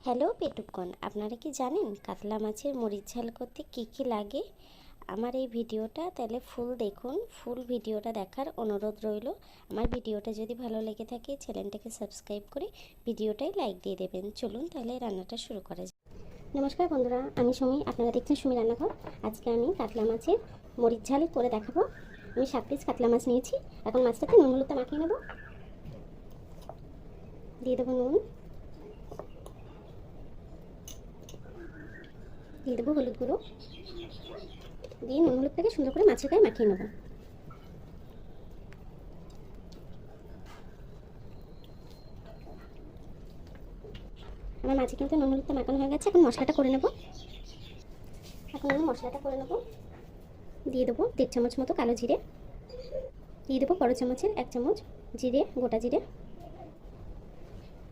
Hello পেটুকন, আপনারা কি জানেন কাতলা মাছের মরিচ ঝাল করতে কি কি লাগে? আমার এই ভিডিওটা তাহলে ফুল দেখুন। ফুল ভিডিওটা দেখার অনুরোধ রইল। আমার ভিডিওটা যদি ভালো লেগে থাকে চ্যানেলটাকে সাবস্ক্রাইব করে ভিডিওটায় লাইক দিয়ে দেবেন। চলুন তাহলে রান্নাটা শুরু করা যাক। নমস্কার বন্ধুরা, আমি সুমি, আপনারা দেখছেন সুমি রান্নাঘর। আজকে আমি কাতলা মাছের মরিচ ঝাল করে দেখাবো। আমি 7 পিস কাতলা মাছ নিয়েছি। এখন মাছটাকে নুন হলুদটা মাখিয়ে নেব। দিয়ে দেবো নুন, দিয়ে দেবো হলুদ গুঁড়ো, দিয়ে নুন হলুদটাকে সুন্দর করে মাছের গায়ে মাখিয়ে নেব। আমার মাছে কিন্তু নুন হলুদটা মাখানো হয়ে গেছে। এখন মশলাটা করে নেব। দিয়ে দেবো 1.5 চামচ মতো কালো জিরে, দিয়ে দেবো বড় চামচের 1 চামচ জিরে, গোটা জিরে,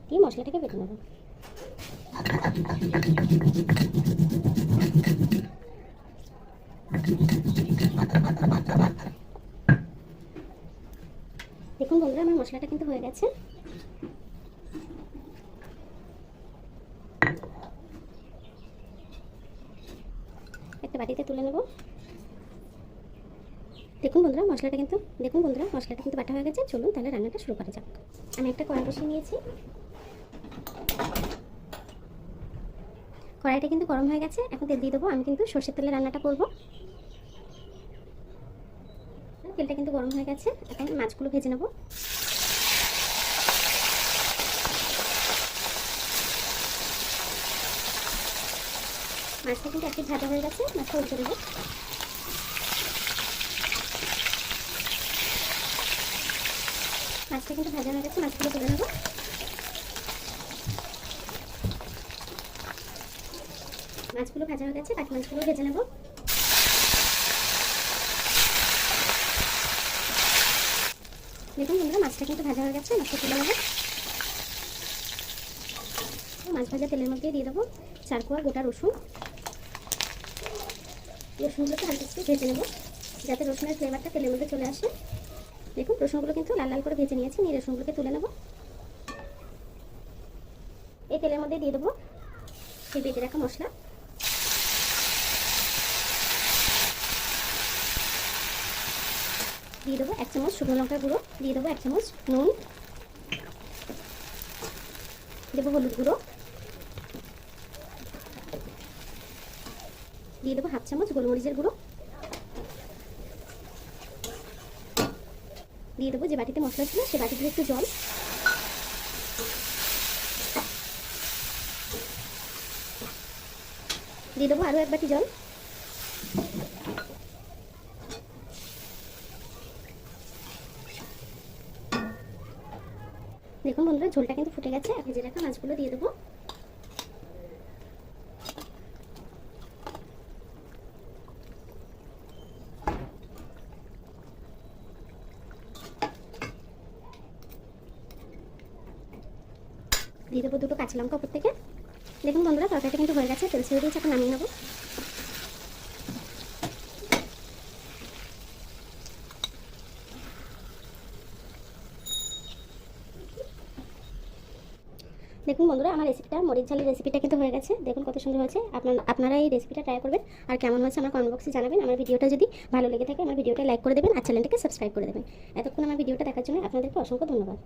দিয়ে মশলাটাকে বেটে নেব। দেখুন বন্ধুরা, আমার মশলাটা কিন্তু হয়ে গেছে। একটা বাটিতে তুলে নেব। দেখুন বন্ধুরা, মশলাটা কিন্তু বাটা হয়ে গেছে। চলুন তাহলে রান্নাটা শুরু করা যাক। আমি একটা কড়াই বসিয়ে নিয়েছি। কড়াইটা কিন্তু গরম হয়ে গেছে। এখন তেল দিয়ে দেবো। আমি কিন্তু সর্ষের তেলে রান্নাটা করব। তেলটা কিন্তু গরম হয়ে গেছে। এখন মাছগুলো ভেজে নেব। মাছটা কিন্তু একটু ভাজা হয়ে গেছে। মাছটা উল্টে দেবো। মাছটা কিন্তু ভাজা হয়ে গেছে। মাছগুলো তুলে নেব। মাছগুলো ভাজা হয়ে গেছে। বাকি মাছগুলো ভেজে নেব। দেখুন বন্ধুরা, মাছটা কিন্তু ভাজা হয়ে গেছে। মাছটা তুলে নেব। মাছ ভাজা তেলের মধ্যে দিয়ে দেবো 4 কোয়া গোটা রসুন। রসুনগুলোকে হালকা একটু ভেজে নেব, যাতে রসুনের ফ্লেভারটা তেলের মধ্যে চলে আসে। দেখুন রসুনগুলো কিন্তু লাল লাল করে ভেজে নিয়েছি। নিয়ে রসুনগুলোকে তুলে নেব। এই তেলের মধ্যে দিয়ে দেবো সেই বেটে রাখা মশলা। দিয়ে দেবো 1 চামচ শুকনো লঙ্কার গুঁড়ো, দিয়ে দেবো 1 চামচ নুন, দেবো হলুদ গুঁড়ো, দিয়ে দেবো 1/2 চামচ গোলমরিচের গুঁড়ো, দিয়ে দেবো যে বাটিতে মশলা ছিল সে বাটিতে একটু জল, দিয়ে দেবো আরও 1 বাটি জল। দেখুন বন্ধুরা, ঝোলটা কিন্তু ফুটে গেছে। ভেজে রাখা মাছগুলো দিয়ে দেবো। দিয়ে দেবো 2টো কাঁচা লঙ্কা উপর থেকে। দেখুন বন্ধুরা, তরকারিটা কিন্তু হয়ে গেছে। তেল ছেড়ে দিয়েছি। এখন নামিয়ে নেবো। দেখুন বন্ধুরা, আমার রেসিপিটা মরিচ ঝালের রেসিপিটা কিন্তু হয়ে গেছে। দেখুন কত সুন্দর হয়েছে। আপনারা এই রেসিপিটা ট্রাই করবেন। আর কেমন হয়েছে আমার কমেন্ট বক্সে জানাবেন। আমার ভিডিওটা যদি ভালো লেগে থাকে আমার ভিডিওটা লাইক করে দেবেন আর চ্যানেলটাকে সাবস্ক্রাইব করে দেবেন। এতক্ষণ আমার ভিডিওটা দেখার জন্য আপনাদেরকে অসংখ্য ধন্যবাদ।